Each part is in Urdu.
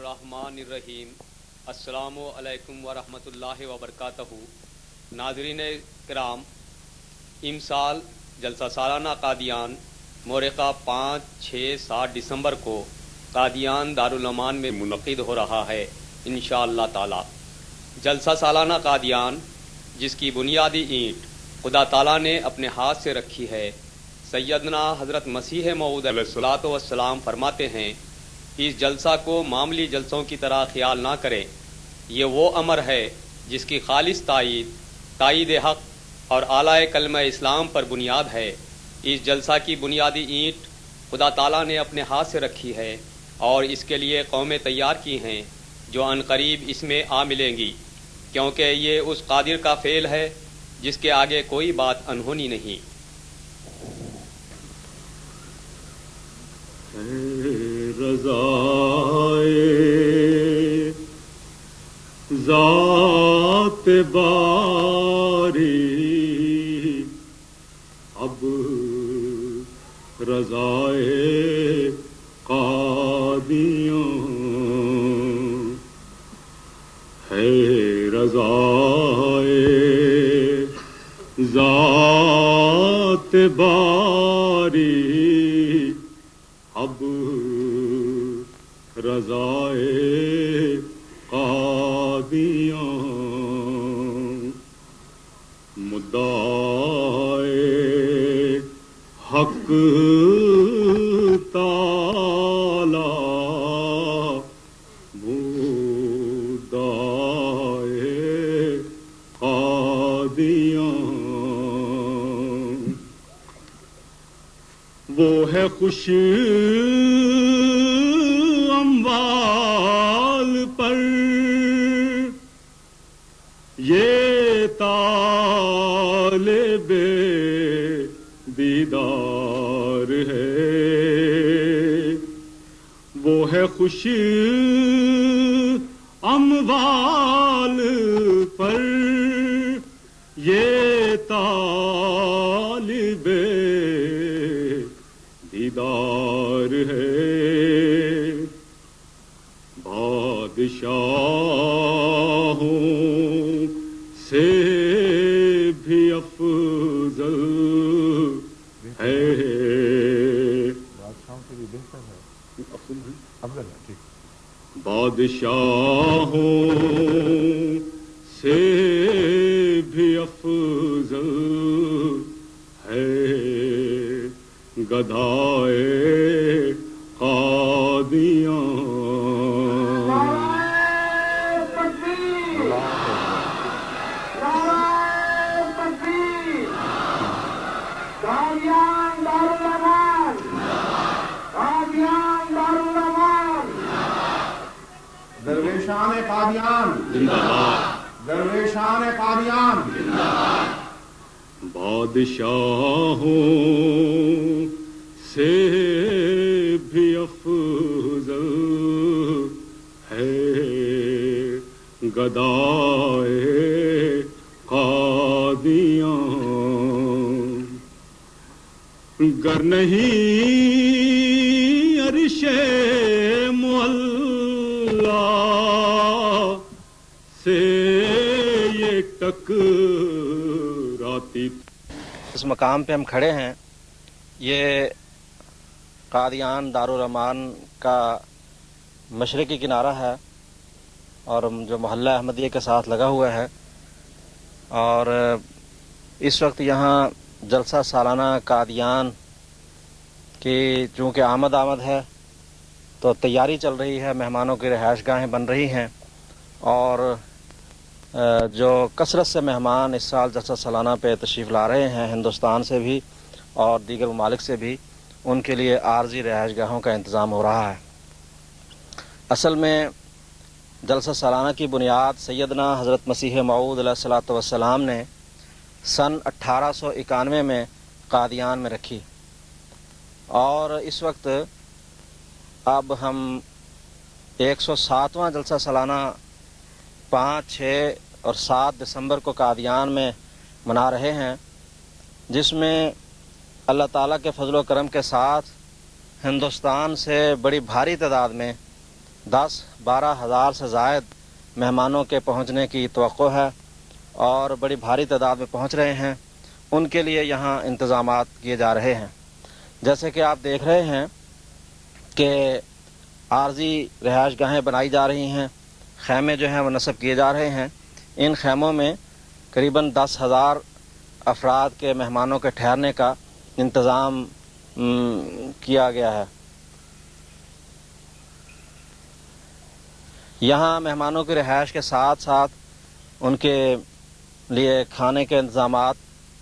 الرحمن الرحیم۔ السلام علیکم ورحمۃ اللہ وبرکاتہ۔ ناظرین کرام، امسال جلسہ سالانہ قادیان مورخہ 5، 6، 7 دسمبر کو قادیان دارالمان میں منعقد ہو رہا ہے انشاءاللہ تعالی۔ جلسہ سالانہ قادیان جس کی بنیادی اینٹ خدا تعالیٰ نے اپنے ہاتھ سے رکھی ہے، سیدنا حضرت مسیح موعود علیہ الصلوۃ والسلام فرماتے ہیں، اس جلسہ کو معمولی جلسوں کی طرح خیال نہ کریں، یہ وہ امر ہے جس کی خالص تائید حق اور اعلیٰ کلمہ اسلام پر بنیاد ہے۔ اس جلسہ کی بنیادی اینٹ خدا تعالیٰ نے اپنے ہاتھ سے رکھی ہے اور اس کے لیے قومیں تیار کی ہیں جو عنقریب اس میں آ ملیں گی، کیونکہ یہ اس قادر کا فعل ہے جس کے آگے کوئی بات انہونی نہیں۔ رضائے ذات باری اب رضائے قادیاں ہے، رضائے ذات باری اب رضائے قادیاں، مدعائے حق تعالی مدعائے قادیاں، وہ ہے خوش اموال پر یہ طالب دیدار ہے، وہ ہے خوش اموال پر یہ طالب دیدار ہے، بادشاہوں سے بھی افضل ہے، بادشاہوں سے بھی افضل ہے، گدھائے قادیاں، درویشان قادیان زندہ باد، درویشان قادیان زندہ باد، بادشاہوں سے بھی افضل ہے، گدائے قادیاں، گر نہیں عرش معلا سے یہ ٹکراتی۔ اس مقام پہ ہم کھڑے ہیں، یہ قادیان دارالمان کا مشرقی کنارہ ہے اور جو محلہ احمدیہ کے ساتھ لگا ہوا ہے، اور اس وقت یہاں جلسہ سالانہ قادیان کی چونکہ آمد ہے تو تیاری چل رہی ہے، مہمانوں کی رہائش گاہیں بن رہی ہیں، اور جو کثرت سے مہمان اس سال جلسہ سالانہ پہ تشریف لا رہے ہیں ہندوستان سے بھی اور دیگر ممالک سے بھی، ان کے لیے عارضی رہائش گاہوں کا انتظام ہو رہا ہے۔ اصل میں جلسہ سالانہ کی بنیاد سیدنا حضرت مسیح موعود علیہ الصلوۃ والسلام نے سن 1891 میں قادیان میں رکھی، اور اس وقت اب ہم 107واں جلسہ سالانہ 5، 6 اور 7 دسمبر کو قادیان میں منا رہے ہیں، جس میں اللہ تعالیٰ کے فضل و کرم کے ساتھ ہندوستان سے بڑی بھاری تعداد میں 10-12 ہزار سے زائد مہمانوں کے پہنچنے کی توقع ہے اور بڑی بھاری تعداد میں پہنچ رہے ہیں. ان کے لیے یہاں انتظامات کیے جا رہے ہیں. جیسے کہ آپ دیکھ رہے ہیں کہ عارضی رہائش گاہیں بنائی جا رہی ہیں، خیمے جو ہیں وہ نصب کیے جا رہے ہیں. ان خیموں میں قریباً 10,000 افراد کے مہمانوں کے ٹھہرنے کا انتظام کیا گیا ہے. یہاں مہمانوں کی رہائش کے ساتھ ساتھ ان کے لیے کھانے کے انتظامات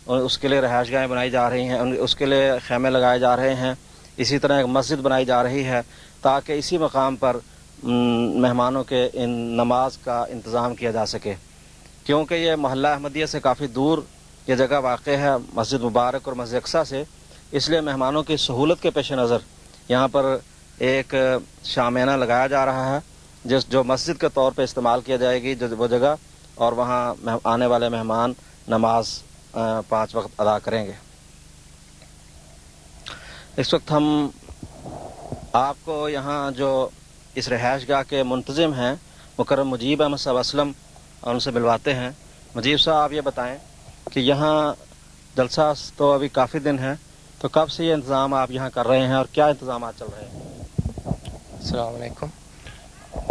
اور اس کے لیے رہائش گاہیں بنائی جا رہی ہیں، اس کے لیے خیمے لگائے جا رہے ہیں. اسی طرح ایک مسجد بنائی جا رہی ہے تاکہ اسی مقام پر مہمانوں کے نماز کا انتظام کیا جا سکے. کیونکہ یہ محلہ احمدیہ سے کافی دور یہ جگہ واقع ہے، مسجد مبارک اور مسجد اقصیٰ سے، اس لیے مہمانوں کی سہولت کے پیش نظر یہاں پر ایک شامیانہ لگایا جا رہا ہے جو مسجد کے طور پہ استعمال کیا جائے گی وہ جگہ، اور وہاں آنے والے مہمان نماز 5 وقت ادا کریں گے. اس وقت ہم آپ کو یہاں جو اس رہائش گاہ کے منتظم ہیں مکرم مجیب احمد صاحب اسلم، ان سے ملواتے ہیں. مجیب صاحب، آپ یہ بتائیں کہ یہاں جلسہ تو ابھی کافی دن ہے، تو کب سے یہ انتظام آپ یہاں کر رہے ہیں اور کیا انتظامات چل رہے ہیں؟ السلام علیکم.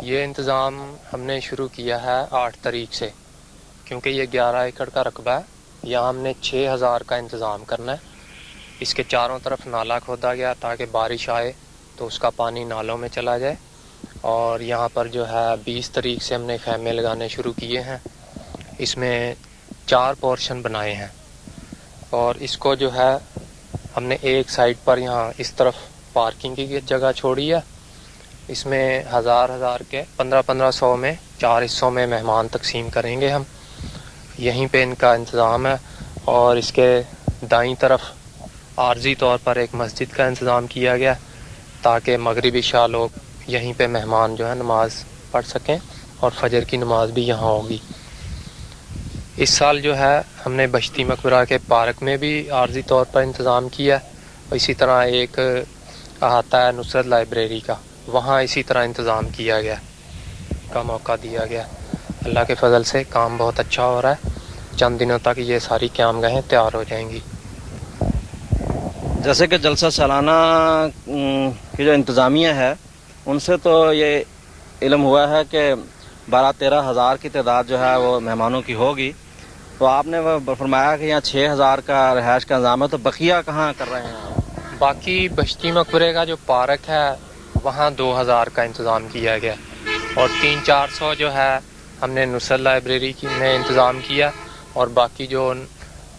یہ انتظام ہم نے شروع کیا ہے 8 تاریخ سے، کیونکہ یہ 11 ایکڑ کا رقبہ ہے. یہاں ہم نے 6,000 کا انتظام کرنا ہے. اس کے چاروں طرف نالا کھودا گیا تاکہ بارش آئے تو اس کا پانی نالوں میں چلا جائے. اور یہاں پر جو ہے 20 تاریخ سے ہم نے خیمے لگانے شروع کیے ہیں. اس میں 4 پورشن بنائے ہیں، اور اس کو جو ہے ہم نے ایک سائڈ پر یہاں اس طرف پارکنگ کی جگہ چھوڑی ہے. اس میں 1000 کے 1500 میں 4 حصوں میں مہمان تقسیم کریں گے ہم. یہیں پہ ان کا انتظام ہے. اور اس کے دائیں طرف عارضی طور پر ایک مسجد کا انتظام کیا گیا تاکہ مغربی عشاء لوگ یہیں پہ مہمان جو ہے نماز پڑھ سکیں، اور فجر کی نماز بھی یہاں ہوگی. اس سال جو ہے ہم نے بشتی مقبرہ کے پارک میں بھی عارضی طور پر انتظام کیا. اسی طرح ایک احاطہ ہے نصرت لائبریری کا، وہاں اسی طرح انتظام کیا گیا کا موقع دیا گیا. اللہ کے فضل سے کام بہت اچھا ہو رہا ہے. چند دنوں تک یہ ساری قیام گاہیں تیار ہو جائیں گی. جیسے کہ جلسہ سالانہ کی جو انتظامیہ ہے ان سے تو یہ علم ہوا ہے کہ 12-13 ہزار کی تعداد جو ہے وہ مہمانوں کی ہوگی. تو آپ نے فرمایا کہ یہاں 6,000 کا رہائش کا انتظام ہے، تو بقیہ کہاں کر رہے ہیں؟ باقی بشتی مقبرے کا جو پارک ہے وہاں 2000 کا انتظام کیا گیا، اور 300-400 جو ہے ہم نے نصرت لائبریری میں انتظام کیا. اور باقی جو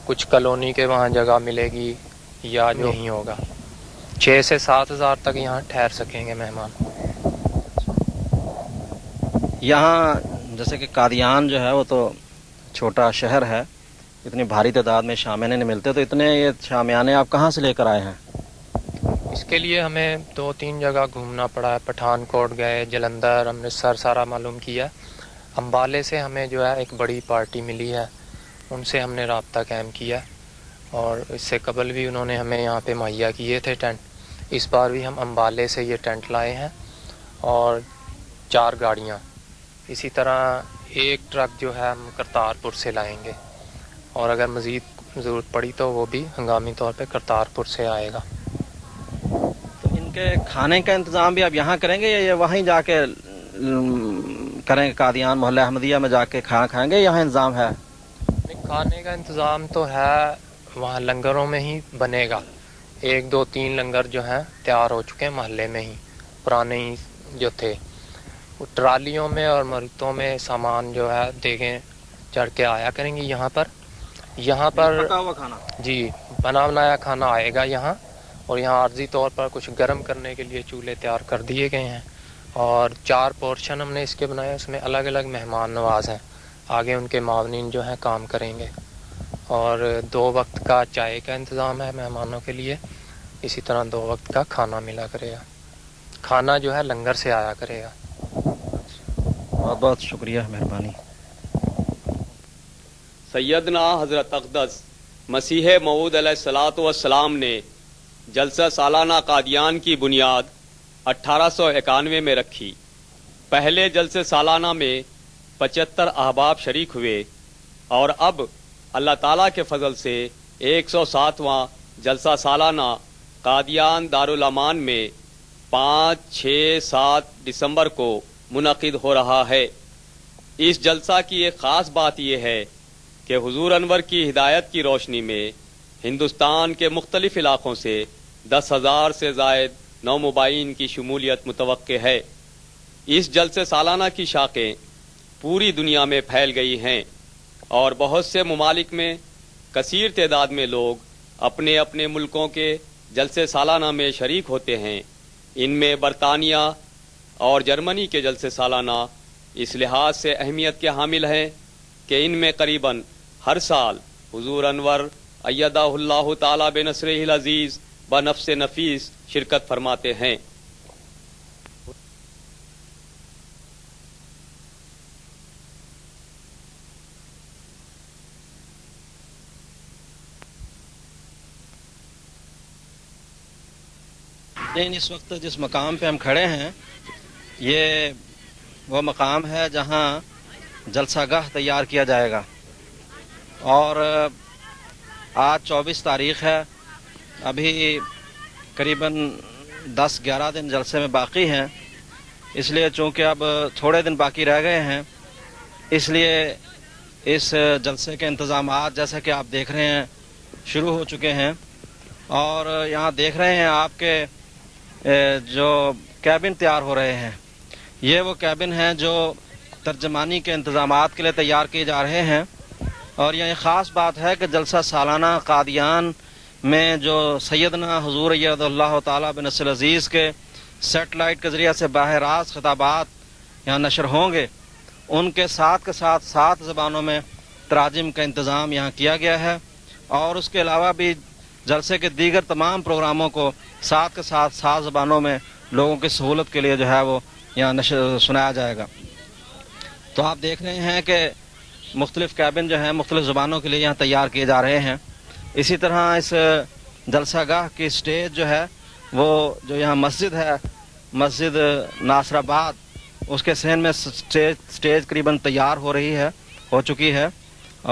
کچھ کالونی کے وہاں جگہ ملے گی یا جو نہیں ہوگا، 6 سے 7 ہزار تک یہاں ٹھہر سکیں گے مہمان. یہاں جیسے کہ قادیان جو ہے وہ تو چھوٹا شہر ہے، اتنی بھاری تعداد میں شامیانے نہیں ملتے، تو اتنے یہ شامیانے آپ کہاں سے لے کر آئے ہیں؟ اس کے لیے ہمیں 2-3 جگہ گھومنا پڑا ہے. پٹھان کوٹ گئے، جلندھر، امرتسر سارا معلوم کیا. امبالے سے ہمیں جو ہے ایک بڑی پارٹی ملی ہے، ان سے ہم نے رابطہ قائم کیا، اور اس سے قبل بھی انہوں نے ہمیں یہاں پہ مہیا کیے تھے ٹینٹ. اس بار بھی ہم امبالے سے یہ ٹینٹ لائے ہیں اور 4 گاڑیاں. اسی طرح ایک ٹرک جو ہے ہم کرتارپور سے لائیں گے، اور اگر مزید ضرورت پڑی تو وہ بھی ہنگامی طور پہ کرتارپور سے آئے گا. تو ان کے کھانے کا انتظام بھی آپ یہاں کریں گے یا یہ وہیں جا کے کریں گے؟ قادیان محلہ احمدیہ میں جا کے کھانا کھائیں گے؟ یہاں انتظام ہے؟ کھانے کا انتظام تو ہے، وہاں لنگروں میں ہی بنے گا. 1-2-3 لنگر جو ہیں تیار ہو چکے ہیں محلے میں ہی، پرانے ہی جو تھے. وہ ٹرالیوں میں اور مرتوں میں سامان جو ہے دیگیں چڑھ کے آیا کریں گی یہاں پر پکا ہوا کھانا؟ جی، بنا بنایا کھانا آئے گا یہاں. اور یہاں عارضی طور پر کچھ گرم کرنے کے لیے چولہے تیار کر دیے گئے ہیں. اور 4 پورشن ہم نے اس کے بنائے، اس میں الگ الگ مہمان نواز ہیں. آگے ان کے معاونین جو ہیں کام کریں گے. اور 2 وقت کا چائے کا انتظام ہے مہمانوں کے لیے. اسی طرح 2 وقت کا کھانا ملا کرے گا. کھانا جو ہے لنگر سے آیا کرے گا. بہت بہت شکریہ، مہربانی. سیدنا حضرت اقدس مسیح موعود علیہ الصلاۃ والسلام نے جلسہ سالانہ قادیان کی بنیاد 1891 میں رکھی. پہلے جلسے سالانہ میں 75 احباب شریک ہوئے اور اب اللہ تعالیٰ کے فضل سے 107واں جلسہ سالانہ قادیان دارالامان میں 5، 6، 7 دسمبر کو منعقد ہو رہا ہے۔ اس جلسہ کی ایک خاص بات یہ ہے کہ حضور انور کی ہدایت کی روشنی میں ہندوستان کے مختلف علاقوں سے 10,000 سے زائد نومبائین کی شمولیت متوقع ہے۔ اس جلسے سالانہ کی شاخیں پوری دنیا میں پھیل گئی ہیں اور بہت سے ممالک میں کثیر تعداد میں لوگ اپنے اپنے ملکوں کے جلسے سالانہ میں شریک ہوتے ہیں۔ ان میں برطانیہ اور جرمنی کے جلسے سالانہ اس لحاظ سے اہمیت کے حامل ہیں کہ ان میں قریباً ہر سال حضور انور ایدہ اللہ تعالی بنصرہ العزیز بنفس نفیس شرکت فرماتے ہیں۔ اس وقت جس مقام پہ ہم کھڑے ہیں یہ وہ مقام ہے جہاں جلسہ گاہ تیار کیا جائے گا، اور آج 24 تاریخ ہے، ابھی قریباً 10-11 دن جلسے میں باقی ہیں۔ اس لیے چونکہ اب تھوڑے دن باقی رہ گئے ہیں، اس لیے اس جلسے کے انتظامات جیسا کہ آپ دیکھ رہے ہیں شروع ہو چکے ہیں، اور یہاں دیکھ رہے ہیں آپ کے جو کیبن تیار ہو رہے ہیں، یہ وہ کیبن ہیں جو ترجمانی کے انتظامات کے لیے تیار کیے جا رہے ہیں۔ اور یہ خاص بات ہے کہ جلسہ سالانہ قادیان میں جو سیدنا حضور ایدہ اللہ تعالیٰ بنصرہ العزیز کے سیٹلائٹ کے ذریعے سے براہ راست خطابات یہاں نشر ہوں گے، ان کے ساتھ 7 زبانوں میں تراجم کا انتظام یہاں کیا گیا ہے، اور اس کے علاوہ بھی جلسے کے دیگر تمام پروگراموں کو 7 زبانوں میں لوگوں کی سہولت کے لیے جو ہے وہ یہاں سنایا جائے گا۔ تو آپ دیکھ رہے ہیں کہ مختلف کیبن جو ہیں مختلف زبانوں کے لیے یہاں تیار کیے جا رہے ہیں۔ اسی طرح اس جلسہ گاہ کی سٹیج جو ہے وہ جو یہاں مسجد ہے، مسجد ناصر آباد، اس کے صحن میں سٹیج قریباً تیار ہو چکی ہے،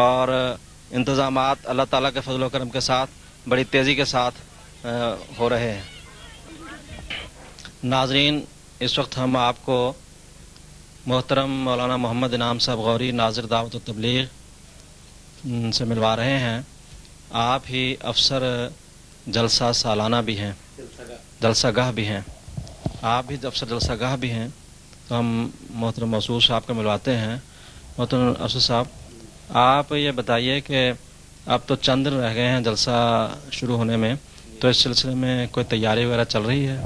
اور انتظامات اللہ تعالیٰ کے فضل و کرم کے ساتھ بڑی تیزی کے ساتھ ہو رہے ہیں۔ ناظرین، اس وقت ہم آپ کو محترم مولانا محمد انعام صاحب غوری ناظر دعوت و تبلیغ سے ملوا رہے ہیں۔ آپ ہی افسر جلسہ سالانہ بھی ہیں، جلسہ گاہ بھی ہیں، آپ بھی افسر جلسہ گاہ بھی ہیں، تو ہم محترم مسعود صاحب کو ملواتے ہیں۔ محترم افسر صاحب، آپ یہ بتائیے کہ اب تو چند دن رہ گئے ہیں جلسہ شروع ہونے میں، تو اس سلسلے میں کوئی تیاری وغیرہ چل رہی ہے؟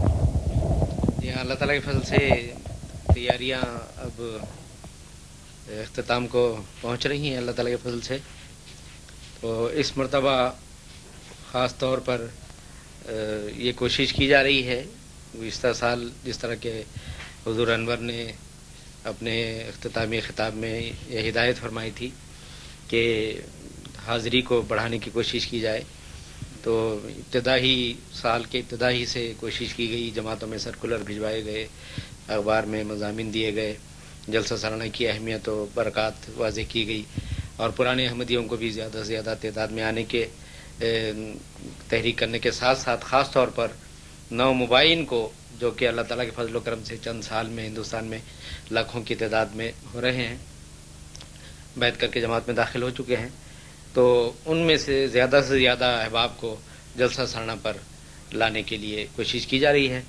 جی ہاں، اللہ تعالیٰ کے فضل سے تیاریاں اب اختتام کو پہنچ رہی ہیں اللہ تعالیٰ کے فضل سے۔ تو اس مرتبہ خاص طور پر یہ کوشش کی جا رہی ہے، گزشتہ سال جس طرح کے حضور انور نے اپنے اختتامی خطاب میں یہ ہدایت فرمائی تھی کہ حاضری کو بڑھانے کی کوشش کی جائے، تو سال کے ابتدائی سے کوشش کی گئی، جماعتوں میں سرکولر بھجوائے گئے، اخبار میں مضامین دیے گئے، جلسہ سالانہ کی اہمیت و برکات واضح کی گئی، اور پرانے احمدیوں کو بھی زیادہ سے زیادہ تعداد میں آنے کے تحریک کرنے کے ساتھ ساتھ خاص طور پر نومبائین کو، جو کہ اللہ تعالیٰ کے فضل و کرم سے چند سال میں ہندوستان میں لاکھوں کی تعداد میں ہو رہے ہیں، بیعت کر کے جماعت میں داخل ہو چکے ہیں، تو ان میں سے زیادہ احباب کو جلسہ سالانہ پر لانے کے لیے کوشش کی جا رہی ہے،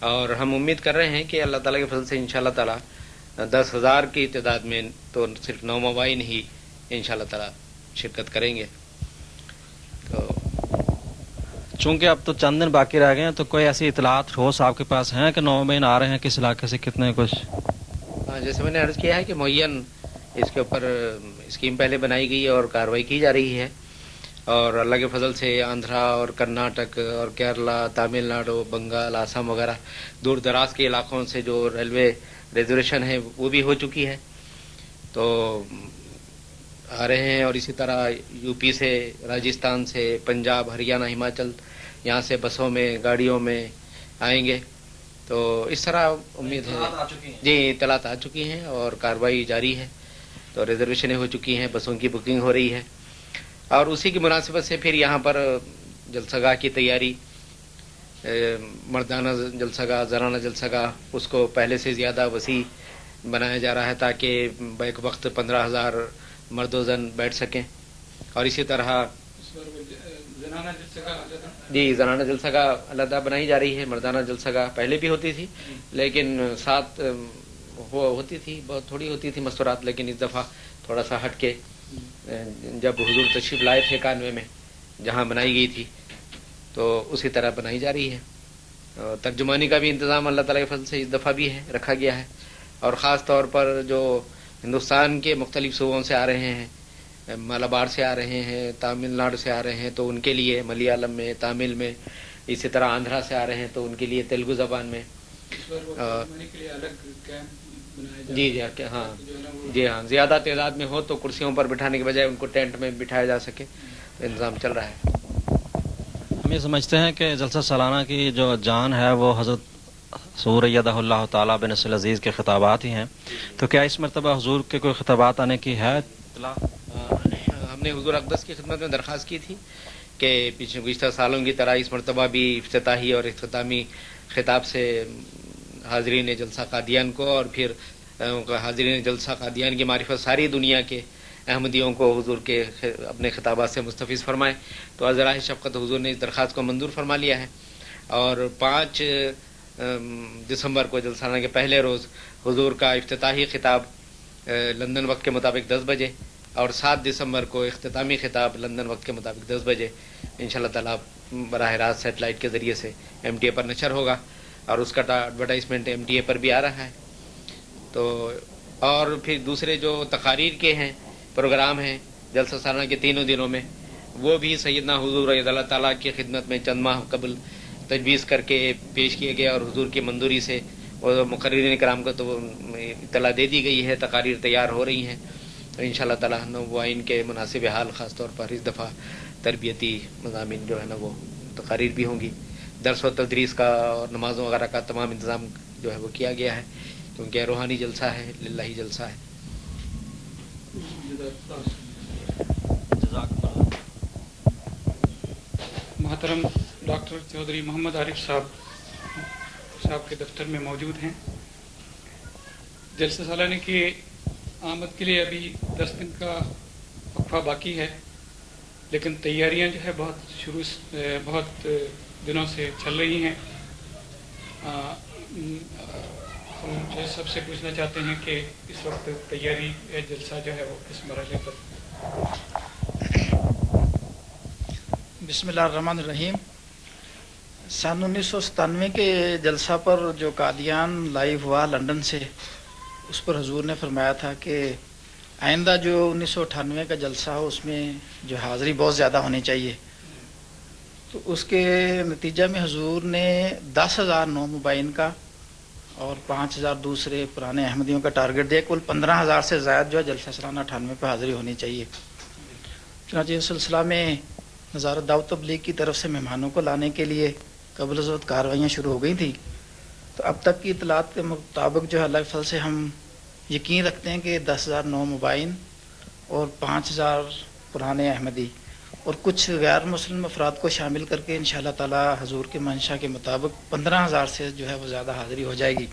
اور ہم امید کر رہے ہیں کہ اللہ تعالیٰ کے فضل سے انشاءاللہ تعالیٰ 10,000 کی تعداد میں تو صرف نومبائین ہی انشاءاللہ تعالیٰ شرکت کریں گے۔ تو چونکہ اب تو چند دن باقی رہ گئے ہیں، تو کوئی ایسی اطلاعات ٹھوس آپ کے پاس ہیں کہ نومبائین آ رہے ہیں کس علاقے سے، کتنے کچھ؟ جیسے میں نے عرض کیا ہے کہ معین اس کے اوپر اسکیم پہلے بنائی گئی اور کارروائی کی جا رہی ہے، اور اللہ کے فضل سے آندھرا اور کرناٹک اور کیرلا، تامل ناڈو، بنگال، آسام وغیرہ دور دراز کے علاقوں سے جو ریلوے ریزرویشن ہے وہ بھی ہو چکی ہے، تو آ رہے ہیں، اور اسی طرح یو پی سے، راجستھان سے، پنجاب، ہریانہ، ہماچل، یہاں سے بسوں میں، گاڑیوں میں آئیں گے، تو اس طرح امید ہے جی اطلاعات آ چکی ہیں اور کارروائی جاری ہے، تو ریزرویشنیں ہو چکی ہیں، بسوں کی بکنگ ہو رہی ہے، اور اسی کی مناسبت سے پھر یہاں پر جلسہ گاہ کی تیاری، مردانہ جلسہ گاہ، زنانہ جلسہ گاہ، اس کو پہلے سے زیادہ وسیع بنایا جا رہا ہے تاکہ بیک وقت 15,000 مرد و زن بیٹھ سکیں. اور اسی طرح جی زنانہ جلسہ گاہ علیحدہ بنائی جا رہی ہے. مردانہ جلسہ گاہ پہلے بھی ہوتی تھی لیکن ساتھ ہوتی تھی، بہت تھوڑی ہوتی تھی مستورات، لیکن اس دفعہ تھوڑا سا ہٹ کے جب حضور تشریف لائے تھے 91 میں جہاں بنائی گئی تھی تو اسی طرح بنائی جا رہی ہے. ترجمانی کا بھی انتظام اللہ تعالیٰ کے فضل سے اس دفعہ بھی ہے، رکھا گیا ہے. اور خاص طور پر جو ہندوستان کے مختلف صوبوں سے آ رہے ہیں، مالابار سے آ رہے ہیں، تامل ناڈو سے آ رہے ہیں، تو ان کے لیے ملیالم میں، تامل میں، اسی طرح آندھرا سے آ رہے ہیں تو ان کے لیے تیلگو زبان میں جی ہاں زیادہ تعداد میں ہو تو کرسیوں پر بٹھانے کے بجائے ان کو ٹینٹ میں بٹھایا جا سکے، انتظام چل رہا ہے. ہم یہ سمجھتے ہیں کہ جلسہ سالانہ کی جو جان ہے وہ حضرت حضور ایدہ اللہ تعالیٰ بنصر العزیز کے خطابات ہی ہیں، تو کیا اس مرتبہ حضور کے کوئی خطابات آنے کی ہے اطلاع؟ ہم نے حضور اقدس کی خدمت میں درخواست کی تھی کہ پچھلے گزشتہ سالوں کی طرح اس مرتبہ بھی افتتاحی اور اختتامی خطاب سے حاضرین جلسہ قادیان کو اور پھر حاضرین جلسہ قادیان کی معرفت ساری دنیا کے احمدیوں کو حضور کے اپنے خطابات سے مستفیض فرمائیں. تو ازراہ شفقت حضور نے اس درخواست کو منظور فرما لیا ہے اور 5 دسمبر کو جلسانہ کے پہلے روز حضور کا افتتاحی خطاب لندن وقت کے مطابق 10 بجے اور 7 دسمبر کو اختتامی خطاب لندن وقت کے مطابق 10 بجے انشاءاللہ تعالیٰ براہ راست سیٹلائٹ کے ذریعے سے MTA پر نشر ہوگا اور اس کا ایڈورٹائزمنٹ MTA پر بھی آ رہا ہے. تو اور پھر دوسرے جو تقاریر کے ہیں پروگرام ہیں جلسہ سالانہ کے تینوں دنوں میں وہ بھی سیدنا حضور اللہ تعالیٰ کی خدمت میں چند ماہ قبل تجویز کر کے پیش کیے گئے اور حضور کی منظوری سے وہ مقررین کرام کو تو اطلاع دے دی گئی ہے، تقاریر تیار ہو رہی ہیں. تو انشاءاللہ تعالیٰ وہ ان کے مناسب حال خاص طور پر اس دفعہ تربیتی مضامین جو ہے نا وہ تقاریر بھی ہوں گی. درس و تدریس کا اور نمازوں وغیرہ کا تمام انتظام جو ہے وہ کیا گیا ہے کیونکہ روحانی جلسہ ہے، للہی جلسہ ہے. محترم ڈاکٹر چودھری محمد عارف صاحب کے دفتر میں موجود ہیں. جلسہ سالانہ کی آمد کے لیے ابھی 10 دن کا وقفہ باقی ہے، لیکن تیاریاں جو ہے بہت دنوں سے چل رہی ہیں. ہم جو سب سے پوچھنا چاہتے ہیں کہ اس وقت تیاری جلسہ جو ہے وہ کس مرحلے پر؟ بسم اللہ الرحمن الرحیم. سن 1997 کے جلسہ پر جو قادیان لائیو ہوا لندن سے، اس پر حضور نے فرمایا تھا کہ آئندہ جو 1998 کا جلسہ ہو اس میں جو حاضری بہت زیادہ ہونی چاہیے. تو اس کے نتیجہ میں حضور نے 10,000 نو مبین کا اور 5,000 دوسرے پرانے احمدیوں کا ٹارگٹ دیا. کل 15,000 سے زائد جو ہے جلسہ سالانہ 98 پہ حاضری ہونی چاہیے. چنانچہ اس سلسلہ میں وزارت دعوت تبلیغ کی طرف سے مہمانوں کو لانے کے لیے قبل از وقت کارروائیاں شروع ہو گئی تھیں. تو اب تک کی اطلاعات کے مطابق جو ہے اللہ کے فضل سے ہم یقین رکھتے ہیں کہ 10,000 نو مبین اور 5,000 پرانے احمدی اور کچھ غیر مسلم افراد کو شامل کر کے انشاءاللہ تعالی حضور کے منشا کے مطابق 15,000 سے جو ہے وہ زیادہ حاضری ہو جائے گی.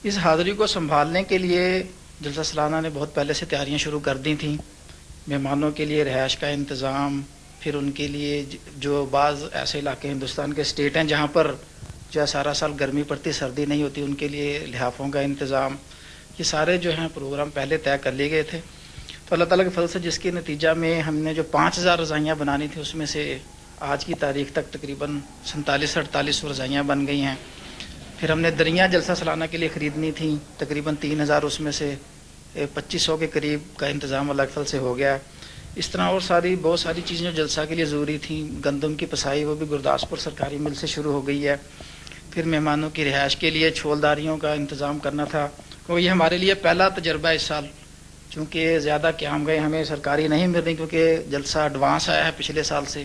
اس حاضری کو سنبھالنے کے لیے جلسہ سالانہ نے بہت پہلے سے تیاریاں شروع کر دی تھیں. مہمانوں کے لیے رہائش کا انتظام، پھر ان کے لیے جو بعض ایسے علاقے ہندوستان کے اسٹیٹ ہیں جہاں پر جو ہے سارا سال گرمی پڑتی سردی نہیں ہوتی، ان کے لیے لحافوں کا انتظام، یہ سارے جو ہیں پروگرام پہلے طے کر لیے گئے تھے. تو اللہ تعالیٰ کے فضل سے جس کے نتیجہ میں ہم نے جو 5,000 رضائیاں بنانی تھیں اس میں سے آج کی تاریخ تک تقریباً 47-48 رضائیاں بن گئی ہیں. پھر ہم نے دریا جلسہ سالانہ کے لیے خریدنی تھیں تقریباً 3,000، اس میں سے 2,500 کے قریب کا انتظام اللہ کے فضل سے ہو گیا. اس طرح اور بہت ساری چیزیں جو جلسہ کے لیے ضروری تھیں، گندم کی پسائی وہ بھی گرداسپور سرکاری مل سے شروع ہو گئی ہے. پھر مہمانوں کی رہائش کے لیے چھولداریوں کا انتظام کرنا تھا، تو یہ ہمارے لیے پہلا تجربہ اس سال، چونکہ زیادہ قیام گئے ہمیں سرکاری نہیں مل رہی کیونکہ جلسہ ایڈوانس آیا ہے پچھلے سال سے.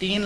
3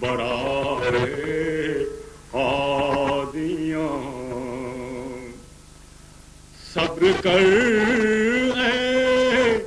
برائے قادیان صبر کر اے